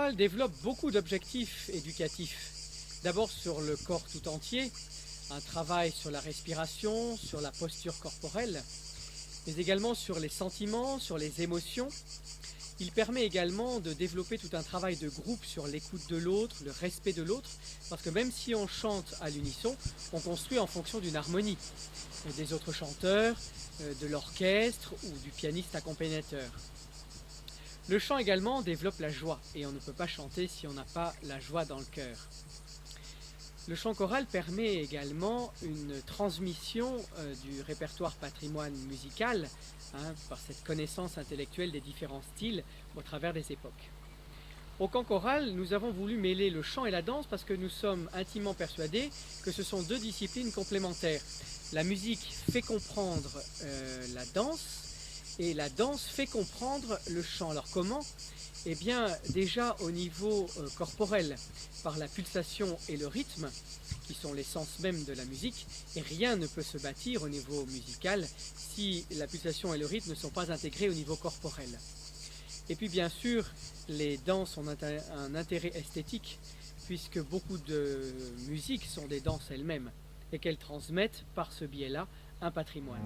chorale développe beaucoup d'objectifs éducatifs. D'abord sur le corps tout entier, un travail sur la respiration, sur la posture corporelle, mais également sur les sentiments, sur les émotions. Il permet également de développer tout un travail de groupe sur l'écoute de l'autre, le respect de l'autre, parce que même si on chante à l'unisson, on construit en fonction d'une harmonie des autres chanteurs, de l'orchestre ou du pianiste accompagnateur. Le chant également développe la joie, et on ne peut pas chanter si on n'a pas la joie dans le cœur. Le chant choral permet également une transmission du répertoire patrimoine musical, par cette connaissance intellectuelle des différents styles au travers des époques. Au Chant choral, nous avons voulu mêler le chant et la danse parce que nous sommes intimement persuadés que ce sont deux disciplines complémentaires. La musique fait comprendre la danse et la danse fait comprendre le chant. Alors comment ? Eh bien déjà au niveau corporel, par la pulsation et le rythme, qui sont l'essence même de la musique, et rien ne peut se bâtir au niveau musical si la pulsation et le rythme ne sont pas intégrés au niveau corporel. Et puis bien sûr, les danses ont un intérêt esthétique, puisque beaucoup de musiques sont des danses elles-mêmes, et qu'elles transmettent par ce biais-là un patrimoine.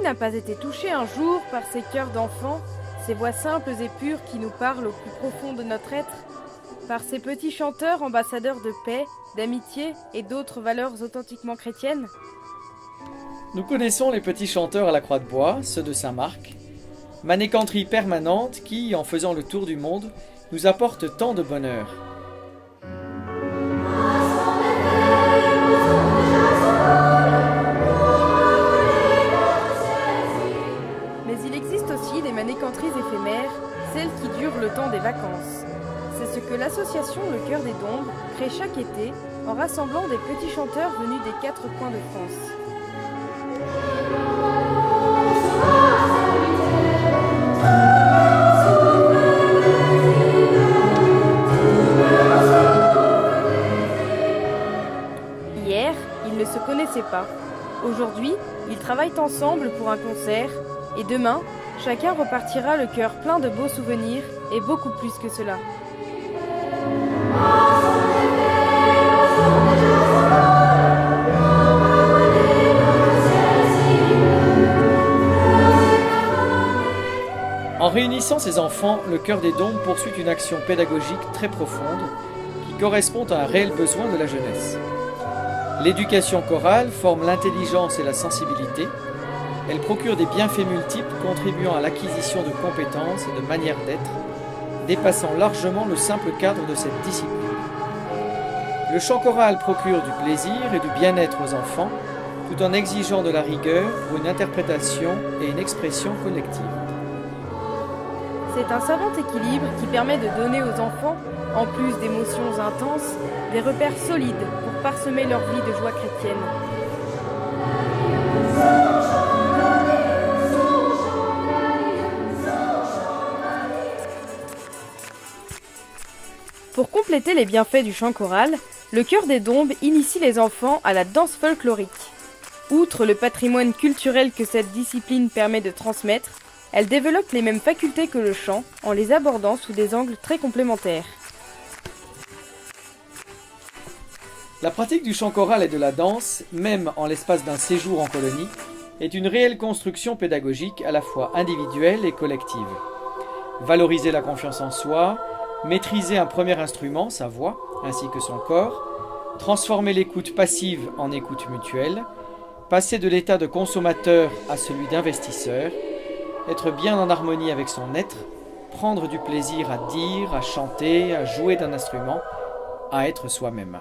N'a pas été touché un jour par ces cœurs d'enfants, ces voix simples et pures qui nous parlent au plus profond de notre être, par ces petits chanteurs ambassadeurs de paix, d'amitié et d'autres valeurs authentiquement chrétiennes? Nous connaissons les petits chanteurs à la croix de bois, ceux de Saint-Marc, manécanterie permanente qui, en faisant le tour du monde, nous apporte tant de bonheur. Manécanteries éphémères, celles qui durent le temps des vacances. C'est ce que l'association Le Chœur des Dombes crée chaque été en rassemblant des petits chanteurs venus des 4 coins de France. Hier, ils ne se connaissaient pas. Aujourd'hui, ils travaillent ensemble pour un concert et demain, chacun repartira le cœur plein de beaux souvenirs et beaucoup plus que cela. En réunissant ces enfants, le Chœur des Dombes poursuit une action pédagogique très profonde qui correspond à un réel besoin de la jeunesse. L'éducation chorale forme l'intelligence et la sensibilité. Elle procure des bienfaits multiples contribuant à l'acquisition de compétences et de manières d'être, dépassant largement le simple cadre de cette discipline. Le chant choral procure du plaisir et du bien-être aux enfants, tout en exigeant de la rigueur pour une interprétation et une expression collective. C'est un savant équilibre qui permet de donner aux enfants, en plus d'émotions intenses, des repères solides pour parsemer leur vie de joie chrétienne. Pour compléter les bienfaits du chant choral, le chœur des Dombes initie les enfants à la danse folklorique. Outre le patrimoine culturel que cette discipline permet de transmettre, elle développe les mêmes facultés que le chant en les abordant sous des angles très complémentaires. La pratique du chant choral et de la danse, même en l'espace d'un séjour en colonie, est une réelle construction pédagogique à la fois individuelle et collective. Valoriser la confiance en soi, maîtriser un premier instrument, sa voix, ainsi que son corps, transformer l'écoute passive en écoute mutuelle, passer de l'état de consommateur à celui d'investisseur, être bien en harmonie avec son être, prendre du plaisir à dire, à chanter, à jouer d'un instrument, à être soi-même.